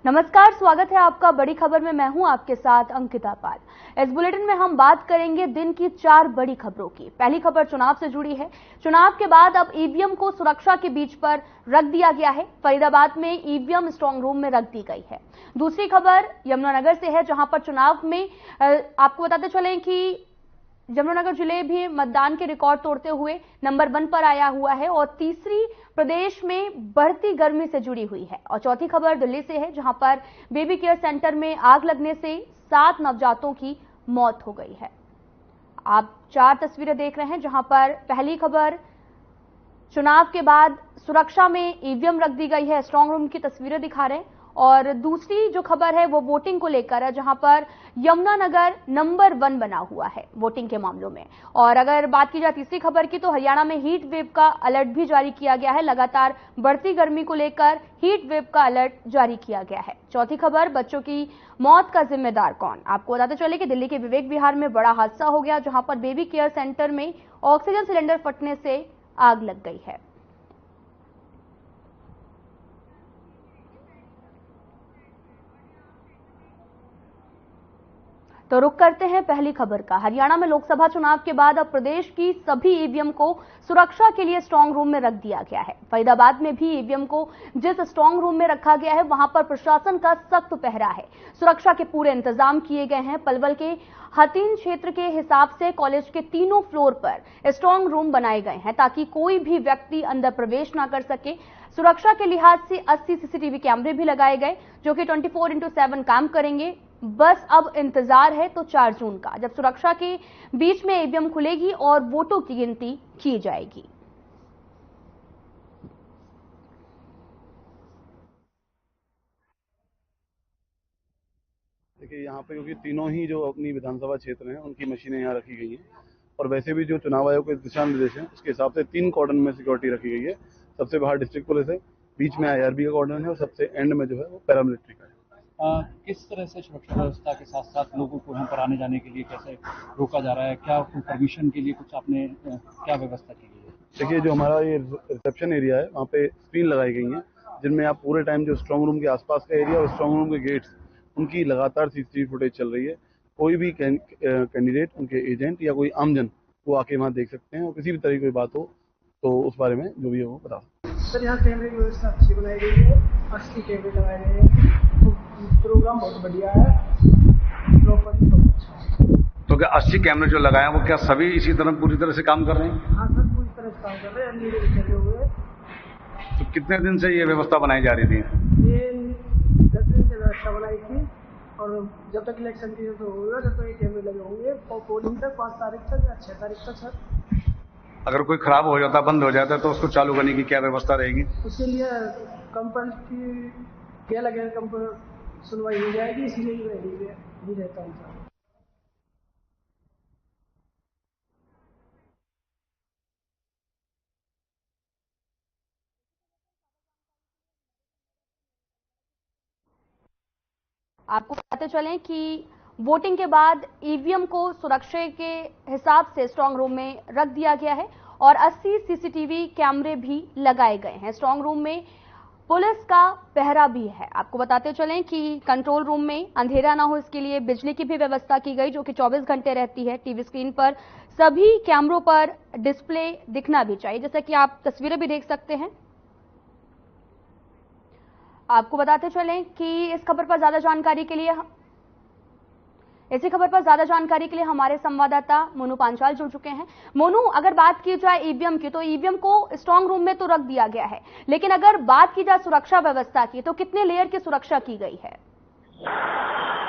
नमस्कार, स्वागत है आपका बड़ी खबर में। मैं हूं आपके साथ अंकिता पाल। इस बुलेटिन में हम बात करेंगे दिन की 4 बड़ी खबरों की। पहली खबर चुनाव से जुड़ी है। चुनाव के बाद अब ईवीएम को सुरक्षा के बीच पर रख दिया गया है। फरीदाबाद में ईवीएम स्ट्रांग रूम में रख दी गई है। दूसरी खबर यमुनानगर से है, जहां पर चुनाव में आपको बताते चलें कि यमुनानगर जिले भी मतदान के रिकॉर्ड तोड़ते हुए नंबर 1 पर आया हुआ है। और तीसरी प्रदेश में बढ़ती गर्मी से जुड़ी हुई है। और चौथी खबर दिल्ली से है, जहां पर बेबी केयर सेंटर में आग लगने से 7 नवजातों की मौत हो गई है। आप 4 तस्वीरें देख रहे हैं, जहां पर पहली खबर चुनाव के बाद सुरक्षा में ईवीएम रख दी गई है, स्ट्रांग रूम की तस्वीरें दिखा रहे हैं। और दूसरी जो खबर है वो वोटिंग को लेकर है, जहां पर यमुनानगर नंबर 1 बना हुआ है वोटिंग के मामलों में। और अगर बात की जाए तीसरी खबर की, तो हरियाणा में हीट वेव का अलर्ट भी जारी किया गया है। लगातार बढ़ती गर्मी को लेकर हीट वेव का अलर्ट जारी किया गया है। चौथी खबर, बच्चों की मौत का जिम्मेदार कौन। आपको बताते चले कि दिल्ली के विवेक विहार में बड़ा हादसा हो गया, जहां पर बेबी केयर सेंटर में ऑक्सीजन सिलेंडर फटने से आग लग गई है। तो रुक करते हैं पहली खबर का। हरियाणा में लोकसभा चुनाव के बाद अब प्रदेश की सभी ईवीएम को सुरक्षा के लिए स्ट्रांग रूम में रख दिया गया है। फरीदाबाद में भी ईवीएम को जिस स्ट्रांग रूम में रखा गया है, वहां पर प्रशासन का सख्त पहरा है। सुरक्षा के पूरे इंतजाम किए गए हैं। पलवल के हतीन क्षेत्र के हिसाब से कॉलेज के तीनों फ्लोर पर स्ट्रांग रूम बनाए गए हैं, ताकि कोई भी व्यक्ति अंदर प्रवेश ना कर सके। सुरक्षा के लिहाज से 80 सीसीटीवी कैमरे भी लगाए गए, जो कि 24/7 काम करेंगे। बस अब इंतजार है तो 4 जून का, जब सुरक्षा के बीच में ईवीएम खुलेगी और वोटों की गिनती की जाएगी। देखिए, यहाँ पे क्योंकि तीनों ही जो अपनी विधानसभा क्षेत्र हैं उनकी मशीनें यहाँ रखी गई हैं, और वैसे भी जो चुनाव आयोग के दिशा निर्देश हैं उसके हिसाब से 3 कॉर्डन में सिक्योरिटी रखी गई है। सबसे बाहर डिस्ट्रिक्ट पुलिस है, बीच में आईआरबी का कॉर्डन है, और सबसे एंड में जो है वो पैरामिलिट्री का है। किस तरह से सुरक्षा व्यवस्था के साथ साथ लोगों को यहाँ पर आने जाने के लिए कैसे रोका जा रहा है? क्या परमिशन के लिए कुछ आपने क्या व्यवस्था की गई है? देखिए, जो हमारा ये रिसेप्शन एरिया है, वहाँ पे स्क्रीन लगाई गई है, जिनमें आप पूरे टाइम जो स्ट्रांग रूम के आसपास का एरिया और स्ट्रांग रूम के गेट्स, उनकी लगातार सीसीटीवी फुटेज चल रही है। कोई भी कैंडिडेट, उनके एजेंट या कोई आमजन वो आके वहाँ देख सकते हैं, और किसी भी तरह की कोई बात हो तो उस बारे में जो भी है वो बता सकते हैं। सर, यहाँ कैमरे की व्यवस्था अच्छी बनाई गई है, 80 कैमरे लगाए गए हैं। प्रोग्राम बहुत बढ़िया है, प्रॉपर्टी बहुत अच्छा है। तो क्या 80 कैमरे जो लगाए हैं वो क्या सभी इसी तरह पूरी तरह से काम कर रहे हैं? हाँ सर, पूरी तरह से काम कर रहे हैं, नीले चले हुए। तो कितने दिन से ये व्यवस्था बनाई जा रही थी? ये 10 दिन से व्यवस्था बनाई थी, और जब तक इलेक्शन की तो होगा तब तक ये कैमरे लगे होंगे, और पोलिंग तक 5 तारीख तक या 6 तारीख तक। सर, अगर कोई खराब हो जाता, बंद हो जाता, तो उसको चालू करने की क्या व्यवस्था रहेगी? उसके लिए कंपनी की क्या लगे, कंपनी सुनवाई हो जाएगी, इसलिए नहीं रहता हूँ सर। आपको बताते चलें कि वोटिंग के बाद ईवीएम को सुरक्षा के हिसाब से स्ट्रांग रूम में रख दिया गया है, और 80 सीसीटीवी कैमरे भी लगाए गए हैं। स्ट्रांग रूम में पुलिस का पहरा भी है। आपको बताते चलें कि कंट्रोल रूम में अंधेरा ना हो, इसके लिए बिजली की भी व्यवस्था की गई, जो कि 24 घंटे रहती है। टीवी स्क्रीन पर सभी कैमरों पर डिस्प्ले दिखना भी चाहिए, जैसा कि आप तस्वीरें भी देख सकते हैं। आपको बताते चलें कि इसी खबर पर ज्यादा जानकारी के लिए हमारे संवाददाता मोनू पांचाल जुड़ चुके हैं। मोनू, अगर बात की जाए ईवीएम की, तो ईवीएम को स्ट्रांग रूम में तो रख दिया गया है, लेकिन अगर बात की जाए सुरक्षा व्यवस्था की, तो कितने लेयर की सुरक्षा की गई है?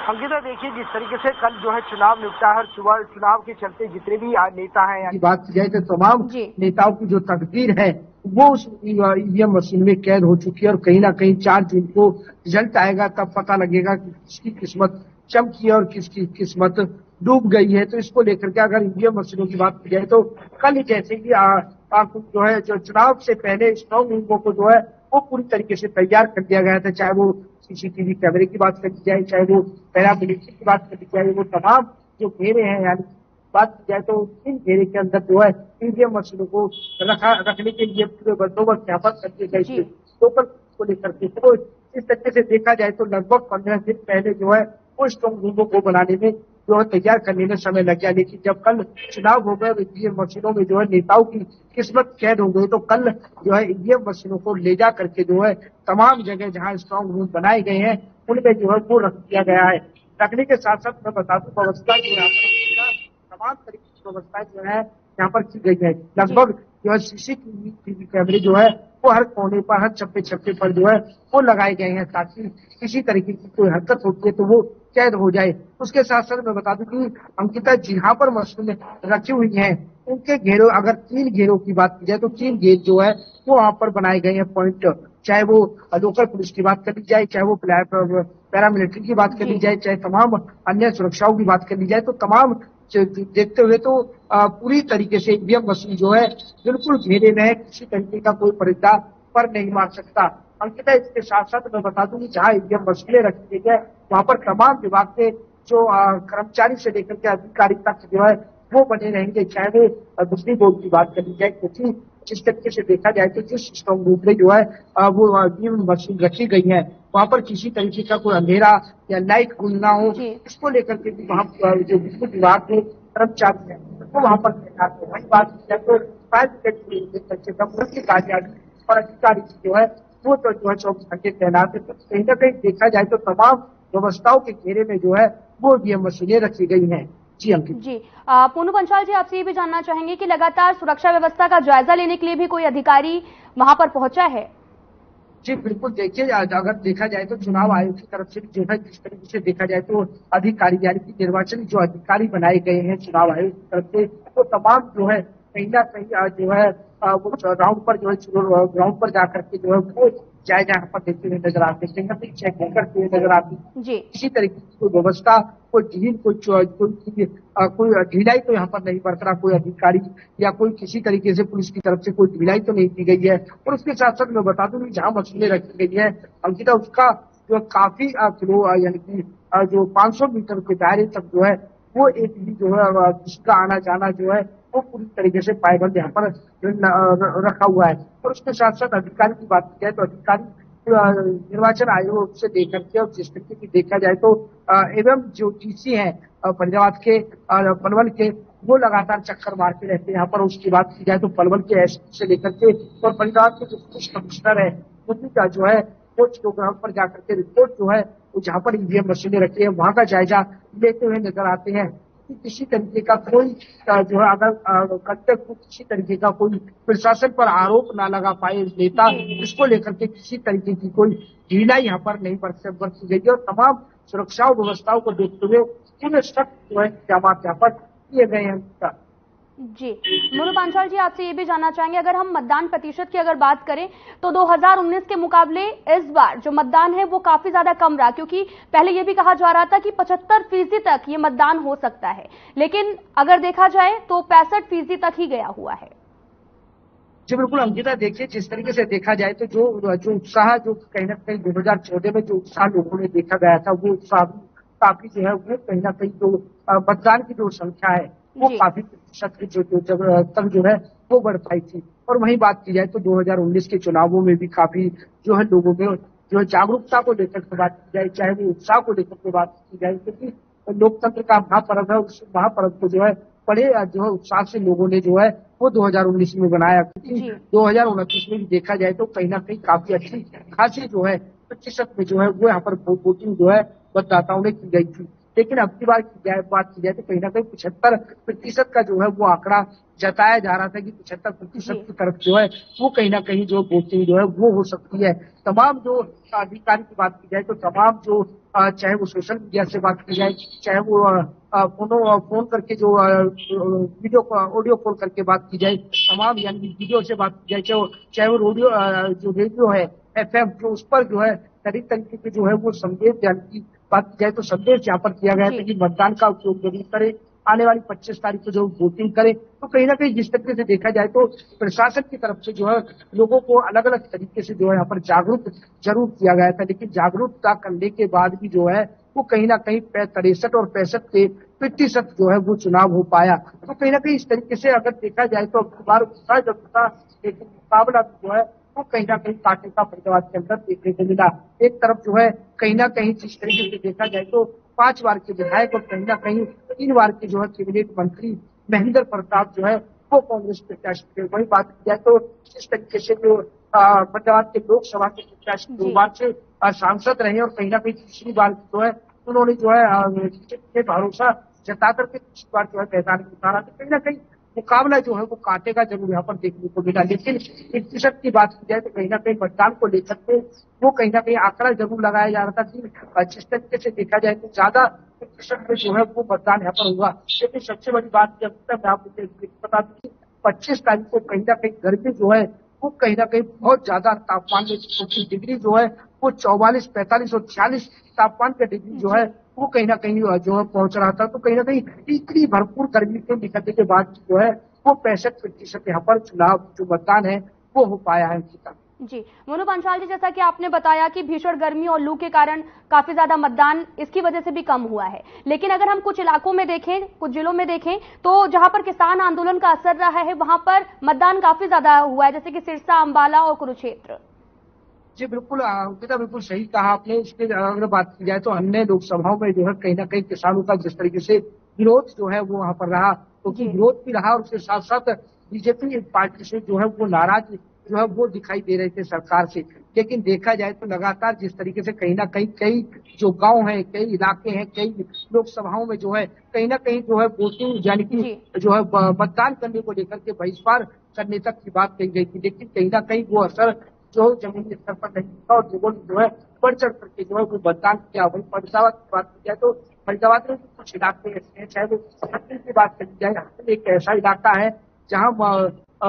अंकिता, देखिए, जिस तरीके से कल जो है चुनाव निपटा है, चुनाव के चलते जितने भी नेता हैं, बात की जाए तो तमाम नेताओं की जो तकदीर है वो उस ईवीएम मशीन में कैद हो चुकी है, और कहीं ना कहीं 4 जून को रिजल्ट आएगा, तब पता लगेगा कि किसकी किस्मत चमकी है और किसकी किस्मत डूब गई है। तो इसको लेकर के अगर ईवीएम मशीनों की बात की जाए तो कल जैसे कि जो है जो चुनाव से पहले स्ट्रांग रूमों को जो है वो पूरी तरीके से तैयार कर दिया गया था, चाहे वो सीसीटीवी कैमरे की बात करी जाए, चाहे वो पैरामिलिट्री की बात करी जाए, वो तमाम जो घेरे हैं, यानी बात की जाए तो इन घेरे के अंदर जो है ईवीएम मशीनों को रखने के लिए पूरे बंदोबस्त यहाँ पर कर दिए गए थे। तो को लेकर के तो इस तरीके से देखा जाए तो लगभग 15 दिन पहले जो है वो स्ट्रांग रूमों को बनाने में जो है तैयार करने में समय लग गया, लेकिन जब कल चुनाव हो गए ईवीएम मशीनों में जो है नेताओं की किस्मत कैद हो गई, तो कल जो है ईवीएम मशीनों को ले जा करके जो है तमाम जगह जहां स्ट्रांग रूम बनाए गए हैं उनमें जो है वो रख दिया गया है। रखने के साथ साथ मैं बता दूं व्यवस्था जो यहाँ पर तमाम तरीके की व्यवस्थाएं जो है यहाँ पर की गई है। लगभग जो है सीसीटीवी कैमरे जो है वो हर कोने पर, हर चप्पे चप्पे पर जो है वो लगाए गए हैं, ताकि किसी तरीके की कोई हरकत होती है तो वो कैद हो जाए। उसके साथ साथ मैं बता दूं कि अंकिता जहां पर मशीनें रखी हुई हैं उनके घेरों, अगर 3 घेरों की बात की जाए तो 3 घेर जो है वो वहां पर बनाए गए हैं पॉइंट, चाहे वो लोकल पुलिस की बात कर ली जाए, चाहे वो पैरामिलिट्री की बात कर ली जाए, चाहे तमाम अन्य सुरक्षाओं की बात कर ली जाए, तो तमाम देखते हुए तो पूरी तरीके से ईवीएम मशीन जो है बिल्कुल घेरे में है, किसी तरीके का कोई पर्दा पर नहीं मार सकता। अंकिता इसके साथ साथ मैं बता दूं कि जहां ईवीएम मशीनें रखी गई है वहां पर तमाम विभाग के जो कर्मचारी से लेकर के अधिकारी तक जो है वो बने रहेंगे, चाहे वो बिजली बोर्ड की बात कर ली जाए, क्योंकि जिस तरीके से देखा जाए तो जिस स्ट्रांग रूम में जो है वो ईवीएम मशीन रखी गई है वहां पर किसी तरीके का कोई अंधेरा या लाइट गुल ना हो, इसको लेकर के भी वहाँ जो बिजली विभाग के कर्मचारी है वो वहां पर तैनात है। वही बात की जाए तो फायर ब्रिगेड के कार्यालय और अधिकारी जो है वो तो जो है 24 घंटे तैनात है। तो कहीं ना कहीं देखा जाए तो तमाम व्यवस्थाओं के घेरे में जो है वो ईवीएम मशीनें रखी गई हैं। जी अंकित जी, पूनू पंचाल जी, आपसे ये भी जानना चाहेंगे कि लगातार सुरक्षा व्यवस्था का जायजा लेने के लिए भी कोई अधिकारी वहां पर पहुंचा है? जी बिल्कुल, देखिए अगर देखा जाए तो चुनाव आयोग की तरफ से जो है जिस तरीके से देखा जाए तो अधिकारी यानी कि निर्वाचन जो अधिकारी बनाए गए हैं चुनाव आयोग की तरफ से, वो तमाम जो है कहीं ना कहीं जो है वो ग्राउंड पर जो है ग्राउंड पर जाकर के जो है वो जायजा यहाँ पर देते हुए नजर आते, कहीं ना कहीं चेकिंग करते हुए नजर आती है। किसी तरीके की कोई व्यवस्था, कोई ढील, कोई ढिलाई तो यहाँ पर नहीं बरत रहा, कोई अधिकारी या कोई किसी तरीके से पुलिस की तरफ से कोई ढिलाई तो नहीं की गई है। और उसके साथ साथ मैं बता दूं कि जहाँ मशीनें रखी गई है अंकिता, उसका जो काफी किलो यानी कि जो 500 मीटर के दायरे तक जो है वो एक भी जो है जिसका आना जाना जो है वो पूरी तरीके से पायबंद यहाँ पर रखा हुआ है। और उसके साथ साथ अधिकारी की बात की जाए तो अधिकारी निर्वाचन आयोग से लेकर के और जिस तरीके की देखा जाए तो एवं जो टीसी है फरीदाबाद के पलवल के, वो लगातार चक्कर मारते रहते हैं यहाँ पर। उसकी बात की जाए तो पलवल के एसपी से लेकर के और फरीदाबाद के जो पुलिस कमिश्नर है उनकी का जो है वो ग्राउंड पर जाकर के रिपोर्ट जो है वो जहाँ पर ईवीएम मशीनें रखी है वहां का जायजा लेते हुए नजर आते हैं कि किसी तरीके का कोई जो है अगर करते किसी तरीके का कोई प्रशासन पर आरोप ना लगा पाए नेता, इसको लेकर के किसी तरीके की कोई ढीलाई यहाँ पर नहीं बरती गई और तमाम सुरक्षा व्यवस्थाओं को देखते हुए पूरे सख्त जो है इंतजाम यहाँ पर किए गए हैं। जी, पूनू पंचाल जी, आपसे ये भी जानना चाहेंगे, अगर हम मतदान प्रतिशत की अगर बात करें तो 2019 के मुकाबले इस बार जो मतदान है वो काफी ज्यादा कम रहा, क्योंकि पहले ये भी कहा जा रहा था कि 75% तक ये मतदान हो सकता है, लेकिन अगर देखा जाए तो 65% तक ही गया हुआ है। जी बिल्कुल अंकिता, देखिए जिस तरीके से देखा जाए तो जो उत्साह जो कहीं ना कहीं 2014 में जो उत्साह लोगों ने देखा गया था वो उत्साह काफी जो है वो कहीं ना कहीं जो मतदान की जो संख्या है वो काफी प्रतिशत की तक जो है वो बढ़ पाई थी। और वहीं बात की जाए तो 2019 के चुनावों में भी काफी जो है लोगों में जो है जागरूकता को लेकर के बात की जाए, चाहे वो उत्साह को लेकर के बात की जाए, क्योंकि लोकतंत्र का महापर्व है, उस महापर्व को जो है बड़े जो है उत्साह से लोगों ने जो है वो 2019 में बनाया, क्योंकि 2029 में भी देखा जाए तो कहीं ना कहीं काफी अच्छी खासी जो है प्रतिशत में जो है वो यहाँ पर वोटिंग जो है मतदाताओं ने की गई थी। लेकिन अब की बार बात की जाए तो कहीं ना कहीं 75% का जो है वो आंकड़ा जताया जा रहा था कि 75% की तरफ जो है वो कहीं ना कहीं जो वोटिंग जो है वो हो सकती है। तमाम जो अधिकारी की बात की जाए तो तमाम जो चाहे वो सोशल मीडिया से बात की जाए, चाहे वो फोन करके जो वीडियो ऑडियो कॉल करके बात की जाए, तमाम यानी वीडियो से बात की जाए, चाहे वो जो रेडियो है FM जो उस पर जो है तरीके के जो है वो संदेश यानी की बात की जाए तो संदेश यहाँ पर किया गया था कि मतदान का उपयोग जरूर करें, आने वाली 25 तारीख को जो वोटिंग करें। तो कहीं ना कहीं जिस तरीके से देखा जाए तो प्रशासन की तरफ से जो है लोगों को अलग अलग तरीके से जो है यहाँ पर जागरूक जरूर किया गया था, लेकिन जागरूकता करने के बाद भी जो है वो कहीं ना कहीं 63 और 65% जो है वो चुनाव हो पाया। तो कहीं ना कहीं इस तरीके से अगर देखा जाए तो बार एक मुकाबला जो है वो कहीं ना कहीं काटे का फरीदाबाद के अंदर देखने को मिला। एक तरफ जो है कहीं ना कहीं जिस तरीके से देखा जाए तो 5 बार के विधायक और कहीं ना कहीं 3 बार के जो है कैबिनेट मंत्री महेंद्र प्रताप जो है वो कांग्रेस प्रत्याशी थे। वही बात की जाए तो जिस तरीके से जो फरीदाबाद के लोकसभा के प्रत्याशी 2 बार से सांसद रहे और कहीं ना कहीं तीसरी बार जो है उन्होंने जो है भरोसा जता करके तीसरी बार जो है मैदान में उतारा। तो कहीं ना कहीं मुकाबला जो है वो कांटे का जरूर यहाँ पर देखने को मिला। लेकिन 1% की बात की जाए तो कहीं ना कहीं मतदान को लेकर के वो कहीं ना कहीं आंकड़ा जरूर लगाया जा रहा था कि जिस तरीके से देखा जाए तो ज्यादा 1% में जो है वो मतदान यहाँ पर हुआ। लेकिन सबसे बड़ी बात जब तक मैं आपको बता दूं 25 तारीख को कहीं ना कहीं गर्मी जो है वो कहीं ना कहीं बहुत ज्यादा तापमान में 25 डिग्री जो है वो 44, 45 और 46 तापमान का डिग्री जो है वो कहीं ना कहीं जो है पहुंच रहा था। तो कहीं ना कहीं इतनी भरपूर गर्मी के निकलने के बाद जो है वो 65% यहाँ पर चुनाव जो मतदान है वो हो पाया है। जी मोनू पांचाल जी, जैसा कि आपने बताया कि भीषण गर्मी और लू के कारण काफी ज्यादा मतदान इसकी वजह से भी कम हुआ है, लेकिन अगर हम कुछ इलाकों में देखें, कुछ जिलों में देखें तो जहां पर किसान आंदोलन का असर रहा है वहां पर मतदान काफी ज्यादा हुआ है, जैसे कि सिरसा, अंबाला और कुरुक्षेत्र। जी बिल्कुल अंकिता, बिल्कुल सही कहा आपने। इसके अगर बात की जाए तो अन्य लोकसभाओं में जो है कहीं ना कहीं किसानों का जिस तरीके से विरोध जो है वो वहां पर रहा, तो विरोध भी रहा और उसके साथ साथ बीजेपी पार्टी से जो है वो नाराज जो है वो दिखाई दे रहे थे सरकार से। लेकिन देखा जाए तो लगातार जिस तरीके से कहीं ना कहीं कई जो गांव हैं, कई इलाके हैं, कई लोकसभाओं में जो है कहीं ना कहीं जो है वोटिंग यानी कि जो है मतदान करने को लेकर के बहिष्कार करने तक की बात कही गई थी। लेकिन कहीं ना कहीं वो असर जो जमीनी स्तर पर नहीं था और लोगों ने जो है बढ़ चढ़ करके जो है वो मतदान किया। वही फरीदाबाद की बात की जाए तो फरीदाबाद में कुछ इलाके ऐसे हैं, चाहे वो हत्ती की बात करी जाए, हत्ती एक ऐसा इलाका है जहाँ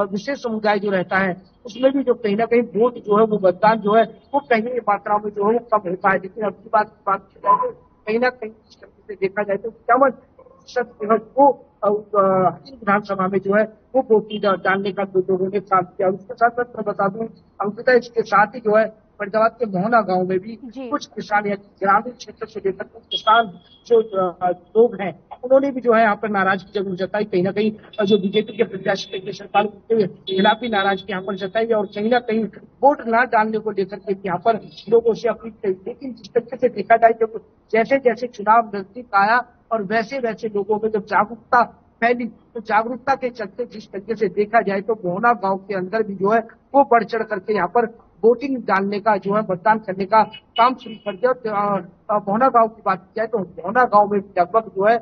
विशेष समुदाय जो रहता है उसमें भी जो कहीं ना कहीं वोट जो है वो मतदान जो है वो कहीं मात्रा में जो है वो कम होता है। लेकिन अब की बात की जाए तो कहीं ना कहीं इस तरीके से देखा जाए तो 51% वो विधानसभा में जो है वो वोटिंग डालने का लोगों ने काम किया। उसके साथ साथ मैं बता दूं अंकिता, इसके साथ ही जो है फरीदाबाद के मोहना गांव में भी कुछ किसान या ग्रामीण क्षेत्र से लेकर किसान जो लोग हैं उन्होंने भी जो है यहाँ पर नाराजगी जरूर जताई। कहीं ना कहीं जो बीजेपी के प्रत्याशी केशरपाल के खिलाफ भी नाराजगी यहाँ पर जताई और कहीं ना कहीं वोट न डालने को लेकर के यहाँ पर लोगों से अपील की। लेकिन जिस तरीके से देखा जाए तो जैसे जैसे चुनाव नजदीक आया और वैसे वैसे लोगों में जब जागरूकता फैली तो जागरूकता के चलते जिस तरीके से देखा जाए तो मोहना गांव के अंदर भी जो है वो बढ़ चढ़ करके यहाँ पर वोटिंग डालने का जो है मतदान करने का काम शुरू कर दिया। और मोहना गांव की बात की जाए तो मोहना गांव में लगभग जो है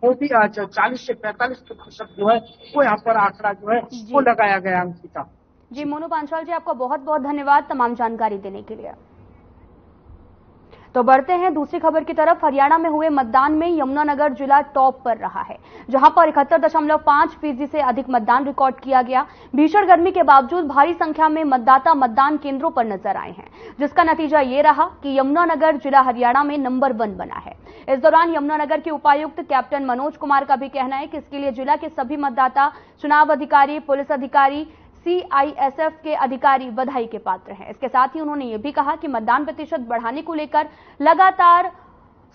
वो भी 40 से 45% जो है वो यहाँ पर आंकड़ा जो है वो लगाया गया। अंकिता जी, मोनू पांचाल जी आपका बहुत बहुत धन्यवाद तमाम जानकारी देने के लिए। तो बढ़ते हैं दूसरी खबर की तरफ। हरियाणा में हुए मतदान में यमुनानगर जिला टॉप पर रहा है, जहां पर 71.5% से अधिक मतदान रिकॉर्ड किया गया। भीषण गर्मी के बावजूद भारी संख्या में मतदाता मतदान केंद्रों पर नजर आए हैं, जिसका नतीजा ये रहा कि यमुनानगर जिला हरियाणा में नंबर 1 बना है। इस दौरान यमुनानगर के उपायुक्त कैप्टन मनोज कुमार का भी कहना है कि इसके लिए जिला के सभी मतदाता, चुनाव अधिकारी, पुलिस अधिकारी, CISF के अधिकारी बधाई के पात्र हैं। इसके साथ ही उन्होंने ये भी कहा कि मतदान प्रतिशत बढ़ाने को लेकर लगातार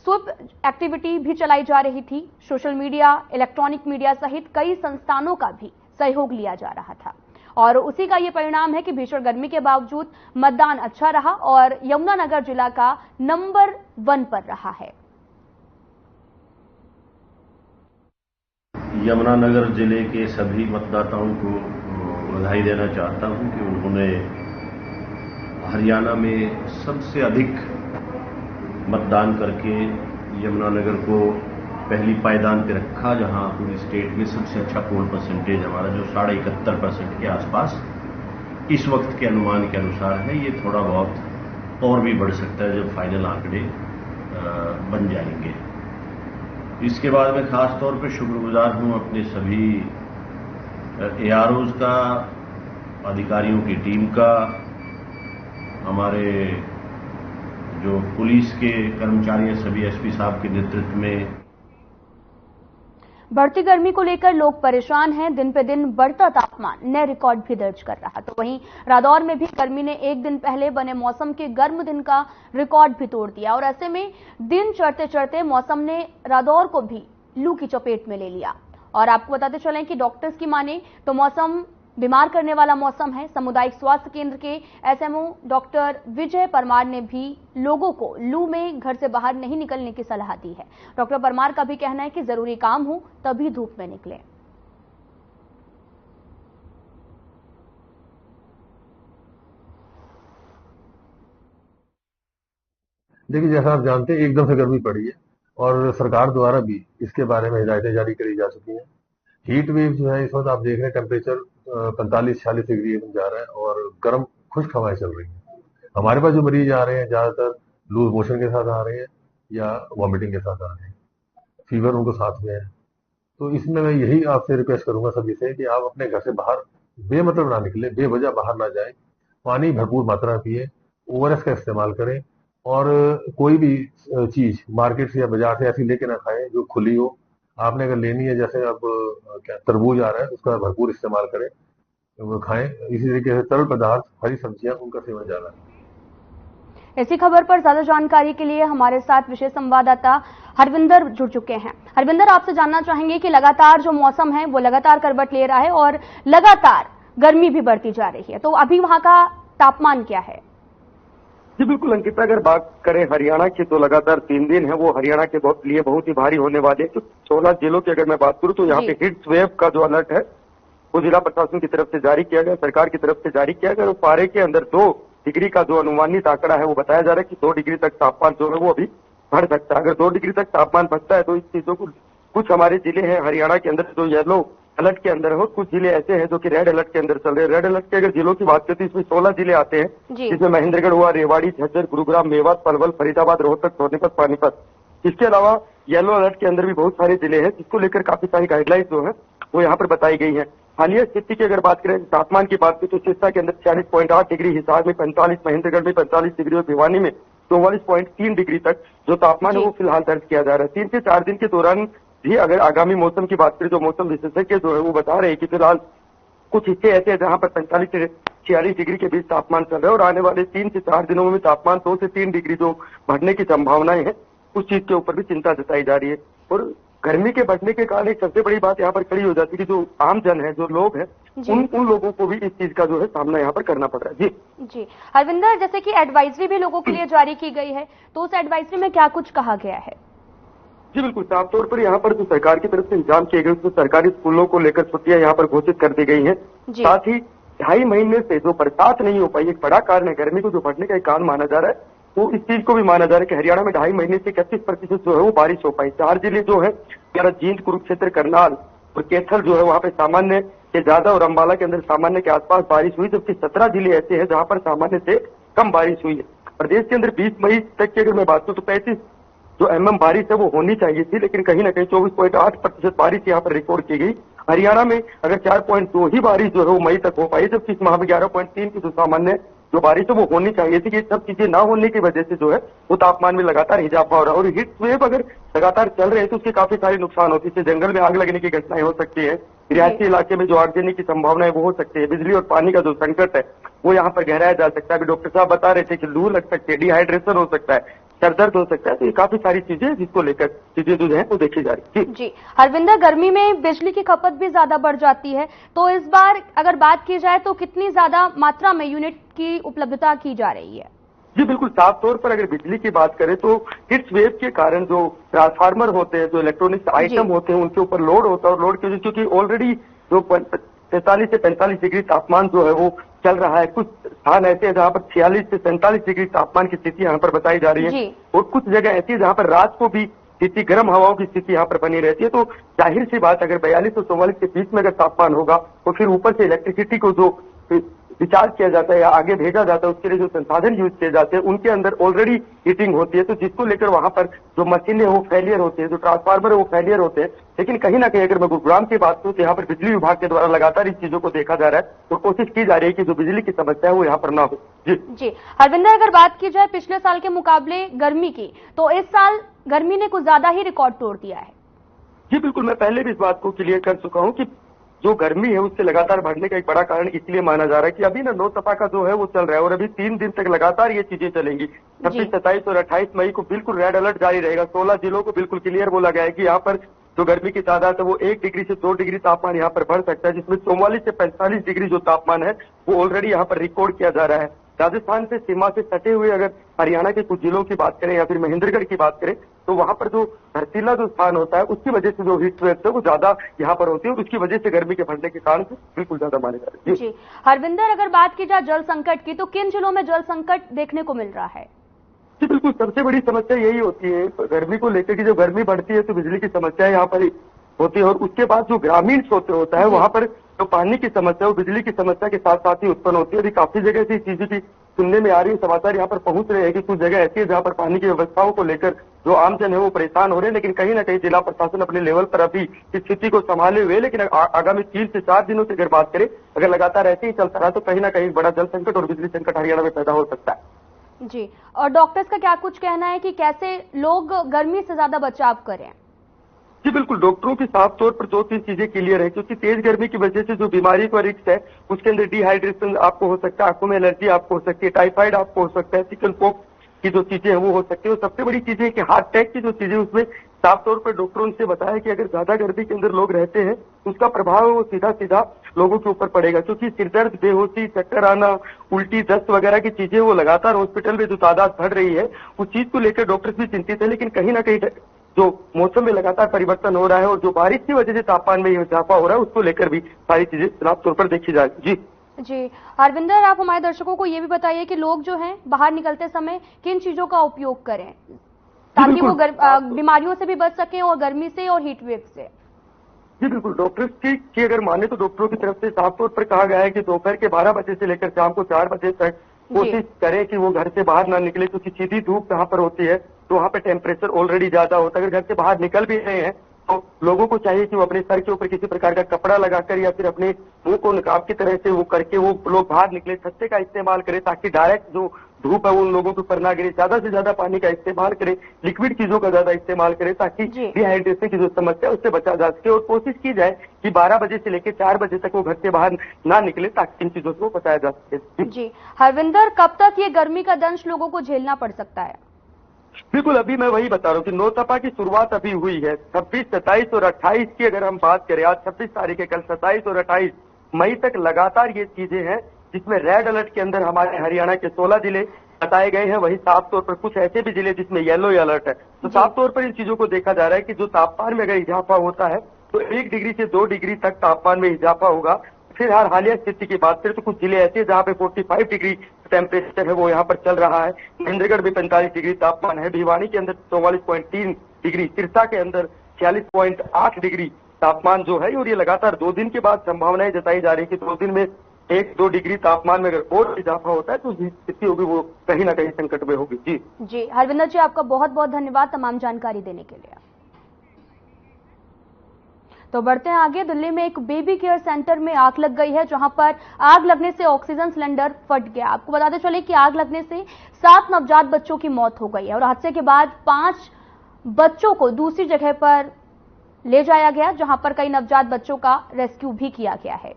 स्वीप एक्टिविटी भी चलाई जा रही थी। सोशल मीडिया, इलेक्ट्रॉनिक मीडिया सहित कई संस्थानों का भी सहयोग लिया जा रहा था और उसी का ये परिणाम है कि भीषण गर्मी के बावजूद मतदान अच्छा रहा और यमुनानगर जिला का नंबर 1 पर रहा है। यमुनानगर जिले के सभी मतदाताओं को बधाई देना चाहता हूं कि उन्होंने हरियाणा में सबसे अधिक मतदान करके यमुनानगर को पहली पायदान पे रखा, जहां पूरी स्टेट में सबसे अच्छा पोल परसेंटेज हमारा जो 71.5% के आसपास इस वक्त के अनुमान के अनुसार है। ये थोड़ा बहुत और भी बढ़ सकता है जब फाइनल आंकड़े बन जाएंगे। इसके बाद मैं खास तौर पे शुक्रगुजार हूं अपने सभी AROs का, अधिकारियों की टीम का, हमारे जो पुलिस के कर्मचारी हैं सभी SP साहब के नेतृत्व में। बढ़ती गर्मी को लेकर लोग परेशान हैं। दिन पे दिन बढ़ता तापमान नए रिकॉर्ड भी दर्ज कर रहा। तो वहीं रादौर में भी गर्मी ने एक दिन पहले बने मौसम के गर्म दिन का रिकॉर्ड भी तोड़ दिया और ऐसे में दिन चढ़ते चढ़ते मौसम ने रादौर को भी लू की चपेट में ले लिया। और आपको बताते चलें कि डॉक्टर्स की माने तो मौसम बीमार करने वाला मौसम है। सामुदायिक स्वास्थ्य केंद्र के एसएमओ डॉक्टर विजय परमार ने भी लोगों को लू में घर से बाहर नहीं निकलने की सलाह दी है। डॉक्टर परमार का भी कहना है कि जरूरी काम हो तभी धूप में निकलें। देखिए, जैसा आप जानते हैं एकदम से गर्मी पड़ी है और सरकार द्वारा भी इसके बारे में हिदायतें जारी करी जा चुकी हैं। हीट वेव जो है इस वक्त आप देख रहे हैं टेम्परेचर 45-46 डिग्री एकदम जा रहा है और गर्म खुश्क हवाएं चल रही हैं। हमारे पास जो मरीज आ रहे हैं ज्यादातर लूज मोशन के साथ आ रहे हैं या वॉमिटिंग के साथ आ रहे हैं, फीवर उनको साथ में है। तो इसमें मैं यही आपसे रिक्वेस्ट करूंगा सभी से कि आप अपने घर से बाहर बेमतलब ना निकले, बेवजह बाहर ना जाए, पानी भरपूर मात्रा में पिए, ORS का इस्तेमाल करें और कोई भी चीज मार्केट से या बाजार से ऐसी लेके ना खाएं जो खुली हो। आपने अगर लेनी है, जैसे अब क्या तरबूज आ रहा है, उसका भरपूर इस्तेमाल करें, वो खाएं। इसी तरीके से तरल पदार्थ, हरी सब्जियां, उनका सेवन ज्यादा है। इसी खबर पर ज्यादा जानकारी के लिए हमारे साथ विशेष संवाददाता हरविंदर जुड़ चुके हैं। हरविंदर, आपसे जानना चाहेंगे कि लगातार जो मौसम है वो लगातार करवट ले रहा है और लगातार गर्मी भी बढ़ती जा रही है, तो अभी वहां का तापमान क्या है? जी बिल्कुल अंकिता, अगर बात करें हरियाणा की तो लगातार 3 दिन है वो हरियाणा के लिए बहुत ही भारी होने वाले हैं। तो 16 जिलों की अगर मैं बात करूं तो यहाँ पे हीट वेव का जो अलर्ट है वो जिला प्रशासन की तरफ से जारी किया गया, सरकार की तरफ से जारी किया गया। और पारे के अंदर 2 डिग्री का जो अनुमानित आंकड़ा है वो बताया जा रहा है कि 2 डिग्री तक तापमान जो है वो अभी बढ़ सकता है। अगर 2 डिग्री तक तापमान बढ़ता है तो इस चीजों को, कुछ हमारे जिले हैं हरियाणा के अंदर जो येलो अलर्ट के अंदर हो, कुछ जिले ऐसे हैं जो कि रेड अलर्ट के अंदर चल रहे हैं। रेड अलर्ट के अगर जिलों की बात करें तो इसमें 16 जिले आते हैं, जिसमें महेंद्रगढ़ हुआ, रेवाड़ी, झज्जर, गुरुग्राम, मेवात, पलवल, फरीदाबाद, रोहतक, सोनीपत, पानीपत। इसके अलावा येलो अलर्ट के अंदर भी बहुत सारे जिले हैं जिसको लेकर काफी सारी गाइडलाइंस जो है वो यहाँ पर बताई गई है। हालिया स्थिति की अगर बात करें, तापमान की बात करें तो सिरसा के अंदर 46.8 डिग्री, हिसार में 45, महेंद्रगढ़ में 45 डिग्री और भिवानी में 44.3 डिग्री तक जो तापमान है वो फिलहाल दर्ज किया जा रहा है। 3 से 4 दिन के दौरान भी अगर आगामी मौसम की बात करें तो मौसम विशेषज्ञ जो है वो बता रहे हैं कि फिलहाल कुछ हिस्से ऐसे हैं जहां पर 45 से 46 डिग्री के बीच तापमान चल रहा है और आने वाले 3 से 4 दिनों में तापमान 2 से 3 डिग्री जो बढ़ने की संभावनाएं हैं उस चीज के ऊपर भी चिंता जताई जा रही है। और गर्मी के बढ़ने के कारण एक सबसे बड़ी बात यहाँ पर खड़ी हो जाती है कि जो आम जन है, जो लोग हैं, उन लोगों को भी इस चीज का जो है सामना यहाँ पर करना पड़ रहा है। जी हरविंदर, जैसे कि एडवाइजरी भी लोगों के लिए जारी की गई है, तो उस एडवाइजरी में क्या कुछ कहा गया है? जी बिल्कुल, साफ तौर पर यहाँ पर जो सरकार की तरफ से इंतजाम किए गए उसमें सरकारी स्कूलों को लेकर छुट्टियां यहाँ पर घोषित कर दी गई हैं। साथ ही 2.5 महीने से जो बरसात नहीं हो पाई, एक बड़ा कारण है गर्मी को जो बढ़ने का एक कारण माना जा रहा है, वो इस चीज को भी माना जा रहा है कि हरियाणा में 2.5 महीने से 31% जो है वो बारिश हो पाई। 4 जिले जो है हमारा जींद, कुरुक्षेत्र, करनाल और कैथल जो है वहाँ पे सामान्य से ज्यादा और अम्बाला के अंदर सामान्य के आसपास बारिश हुई, जबकि 17 जिले ऐसे हैं जहाँ पर सामान्य से कम बारिश हुई है। प्रदेश के अंदर 20 मई तक की अगर मैं बात करूँ तो 35 जो mm बारिश है वो होनी चाहिए थी, लेकिन कहीं ना कहीं 24.8% बारिश यहाँ पर रिकॉर्ड की गई। हरियाणा में अगर 4.2 ही बारिश जो है वो मई तक हो पाई, जबकि इस माह में 11.3 की जो सामान्य जो बारिश है वो होनी चाहिए थी। कि सब चीजें ना होने की वजह से जो है वो तापमान में लगातार इजाफा हो रहा है। और हीट वेव अगर लगातार चल रहे हैं तो उसके काफी सारे नुकसान होते हैं। जंगल में आग लगने की घटनाएं हो सकती है, रिहायशी इलाके में जो आगजनी की संभावना है वो हो सकती है, बिजली और पानी का जो संकट है वो यहाँ पर गहराया जा सकता है। अभी डॉक्टर साहब बता रहे थे कि लू लग सकती है, डिहाइड्रेशन हो सकता है, सर दर्द हो सकता है। तो ये काफी सारी चीजें जिसको लेकर चीजें जो है वो देखी जा रही है। जी हरविंदर, गर्मी में बिजली की खपत भी ज्यादा बढ़ जाती है, तो इस बार अगर बात की जाए तो कितनी ज्यादा मात्रा में यूनिट की उपलब्धता की जा रही है? जी बिल्कुल, साफ तौर पर अगर बिजली की बात करें तो हीट वेव के कारण जो ट्रांसफार्मर होते हैं, जो इलेक्ट्रॉनिक्स आइटम होते हैं, उनके ऊपर लोड होता है। और लोड क्योंकि ऑलरेडी जो 43 से 45 डिग्री तापमान जो है वो चल रहा है। कुछ स्थान ऐसे हैं जहाँ पर 46 से 47 डिग्री तापमान की स्थिति यहाँ पर बताई जा रही है और कुछ जगह ऐसी है जहाँ पर रात को भी स्थिति गर्म हवाओं की स्थिति यहाँ पर बनी रहती है। तो जाहिर सी बात, अगर 42 और 44 के बीच में अगर तापमान होगा तो फिर ऊपर से इलेक्ट्रिसिटी को जो रिचार्ज किया जाता है या आगे भेजा जाता है, उसके लिए जो संसाधन यूज किए जाते हैं उनके अंदर ऑलरेडी हीटिंग होती है। तो जिसको लेकर वहां पर जो मशीनें वो फेलियर होती है, जो ट्रांसफार्मर है वो फेलियर होते हैं। लेकिन कहीं ना कहीं अगर मैं गुरुग्राम की बात करूं तो यहाँ पर बिजली विभाग के द्वारा लगातार इस चीजों को देखा जा रहा है और कोशिश की जा रही है कि जो बिजली की समस्या है वो यहाँ पर ना हो। जी हरविंदर, अगर बात की जाए पिछले साल के मुकाबले गर्मी की, तो इस साल गर्मी ने कुछ ज्यादा ही रिकॉर्ड तोड़ दिया है। जी बिल्कुल, मैं पहले भी इस बात को क्लियर कर चुका हूँ कि जो गर्मी है उससे लगातार बढ़ने का एक बड़ा कारण इसलिए माना जा रहा है कि अभी ना नौ तपा का जो है वो चल रहा है और अभी 3 दिन तक लगातार ये चीजें चलेंगी। 26, 27 और 28 मई को बिल्कुल रेड अलर्ट जारी रहेगा। 16 जिलों को बिल्कुल क्लियर बोला गया है कि यहाँ पर जो गर्मी की तादाद है वो 1 डिग्री से 2 डिग्री तापमान यहाँ पर बढ़ सकता है, जिसमें 44 से 45 डिग्री जो तापमान है वो ऑलरेडी यहाँ पर रिकॉर्ड किया जा रहा है। राजस्थान से सीमा से सटे हुए अगर हरियाणा के कुछ जिलों की बात करें या फिर महेंद्रगढ़ की बात करें तो वहां पर जो बर्फीला जो स्थान होता है उसकी वजह से जो हीट वेव है वो ज्यादा यहाँ पर होती है और उसकी वजह से गर्मी के बढ़ने के कारण से बिल्कुल ज्यादा माने जा रहे हैं। जी हरविंदर, अगर बात की जाए जल संकट की तो किन जिलों में जल संकट देखने को मिल रहा है? जी बिल्कुल, सबसे बड़ी समस्या यही होती है गर्मी को लेकर कि जब गर्मी बढ़ती है तो बिजली की समस्या यहाँ पर होती है और उसके बाद जो ग्रामीण क्षेत्र होता है वहां पर जो पानी की समस्या वो बिजली की समस्या के साथ साथ ही उत्पन्न होती है। अभी काफी जगह से चीजें की सुनने में आ रही है, समाचार यहाँ पर पहुंच रहे हैं कि कुछ जगह ऐसी है जहाँ पर पानी की व्यवस्थाओं को लेकर जो आमजन है वो परेशान हो रहे हैं, लेकिन कहीं ना कहीं जिला प्रशासन अपने लेवल पर अभी इस स्थिति को संभाले हुए, लेकिन आगामी 3 से 4 दिनों से अगर बात करें अगर लगातार ऐसे ही चलता रहा तो कहीं ना कहीं बड़ा जल संकट और बिजली संकट हरियाणा में पैदा हो सकता है। जी, और डॉक्टर्स का क्या कुछ कहना है कि कैसे लोग गर्मी से ज्यादा बचाव करें? जी बिल्कुल, डॉक्टरों की साफ तौर पर 2-3 चीजें क्लियर है, क्योंकि तेज गर्मी की वजह से जो बीमारी का रिस्क है उसके अंदर डिहाइड्रेशन आपको हो सकता है, आंखों में एलर्जी आपको हो सकती है, टाइफाइड आपको हो सकता है, चिकन पॉक्स की जो चीजें हैं वो हो सकती है। और सबसे बड़ी चीजें कि हार्ट अटैक की जो चीजें उसमें साफ तौर पर डॉक्टरों ने बताया कि अगर ज्यादा गर्मी के अंदर लोग रहते हैं तो उसका प्रभाव वो सीधा सीधा लोगों के ऊपर पड़ेगा, क्योंकि सिरदर्द, बेहोशी, चक्कर आना, उल्टी, दस्त वगैरह की चीजें वो लगातार हॉस्पिटल में जो तादाद बढ़ रही है उस चीज को लेकर डॉक्टर्स भी चिंतित है। लेकिन कहीं ना कहीं जो मौसम में लगातार परिवर्तन हो रहा है और जो बारिश की वजह से तापमान में इजाफा हो रहा है उसको लेकर भी सारी चीजें साफ तौर पर देखी जाए। जी हरविंदर, आप हमारे दर्शकों को ये भी बताइए कि लोग जो हैं बाहर निकलते समय किन चीजों का उपयोग करें ताकि वो बीमारियों से भी बच सकें और गर्मी से और हीट वेव से? जी बिल्कुल, डॉक्टर्स की अगर माने तो डॉक्टरों की तरफ से साफ तौर पर कहा गया है कि दोपहर के 12 बजे से लेकर शाम को 4 बजे तक कोशिश करें कि वो घर से बाहर ना निकले, क्योंकि सीधी धूप जहाँ पर होती है तो वहाँ पे टेम्परेचर ऑलरेडी ज्यादा होता है। अगर घर से बाहर निकल भी रहे हैं तो लोगों को चाहिए कि वो अपने सर के ऊपर किसी प्रकार का कपड़ा लगाकर या फिर अपने मुंह को नकाब की तरह से वो करके वो लोग बाहर निकले, छत्ते का इस्तेमाल करें ताकि डायरेक्ट जो धूप है वो उन लोगों के ऊपर ना गिरे। ज्यादा से ज्यादा पानी का इस्तेमाल करें, लिक्विड चीजों का ज्यादा इस्तेमाल करें ताकि डिहाइड्रेशन की जो समस्या है उससे बचा जा सके। और कोशिश की जाए कि 12 बजे से लेकर 4 बजे तक वो घर से बाहर ना निकले ताकि इन चीजों को बचाया जा सके। जी हरविंदर, कब तक ये गर्मी का दंश लोगों को झेलना पड़ सकता है? बिल्कुल, अभी मैं वही बता रहा हूँ कि नौतपा की शुरुआत अभी हुई है। 26, 27 और 28 की अगर हम बात करें, आज 26 तारीख है, कल 27 और 28 मई तक लगातार ये चीजें हैं जिसमें रेड अलर्ट के अंदर हमारे हरियाणा के 16 जिले बताए गए हैं। वही साफ तौर पर कुछ ऐसे भी जिले जिसमें येलो अलर्ट है। तो साफ तौर पर इन चीजों को देखा जा रहा है कि जो तापमान में अगर इजाफा होता है तो 1 डिग्री से 2 डिग्री तक तापमान में इजाफा होगा। फिलहाल हालिया स्थिति की बात करें तो कुछ जिले ऐसे जहाँ पे 45 डिग्री टेम्परेचर है वो यहाँ पर चल रहा है। महेंद्रगढ़ में 45 डिग्री तापमान है, भिवानी के अंदर 44.3 डिग्री, सिरसा के अंदर 46.8 डिग्री तापमान जो है। और ये लगातार 2 दिन के बाद संभावनाएं जताई जा रही है कि 2 दिन में 1-2 डिग्री तापमान में अगर और इजाफा होता है तो स्थिति होगी वो कहीं ना कहीं संकट में होगी। जी हरविंदर जी, आपका बहुत बहुत धन्यवाद तमाम जानकारी देने के लिए। तो बढ़ते हैं आगे। दिल्ली में एक बेबी केयर सेंटर में आग लग गई है, जहां पर आग लगने से ऑक्सीजन सिलेंडर फट गया। आपको बताते चले कि आग लगने से 7 नवजात बच्चों की मौत हो गई है और हादसे के बाद 5 बच्चों को दूसरी जगह पर ले जाया गया, जहां पर कई नवजात बच्चों का रेस्क्यू भी किया गया है।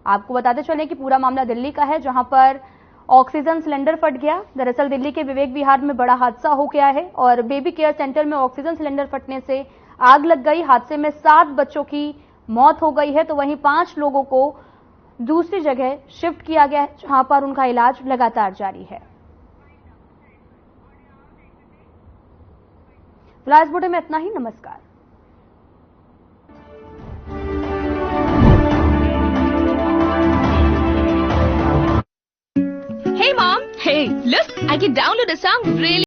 आपको बताते चले कि पूरा मामला दिल्ली का है, जहां पर ऑक्सीजन सिलेंडर फट गया। दरअसल दिल्ली के विवेक विहार में बड़ा हादसा हो गया है और बेबी केयर सेंटर में ऑक्सीजन सिलेंडर फटने से आग लग गई। हादसे में 7 बच्चों की मौत हो गई है तो वहीं 5 लोगों को दूसरी जगह शिफ्ट किया गया है, जहां पर उनका इलाज लगातार जारी है। फिलहाल इस बुलेटिन में इतना ही। नमस्कार। Hey mom, hey, look, I can download a song really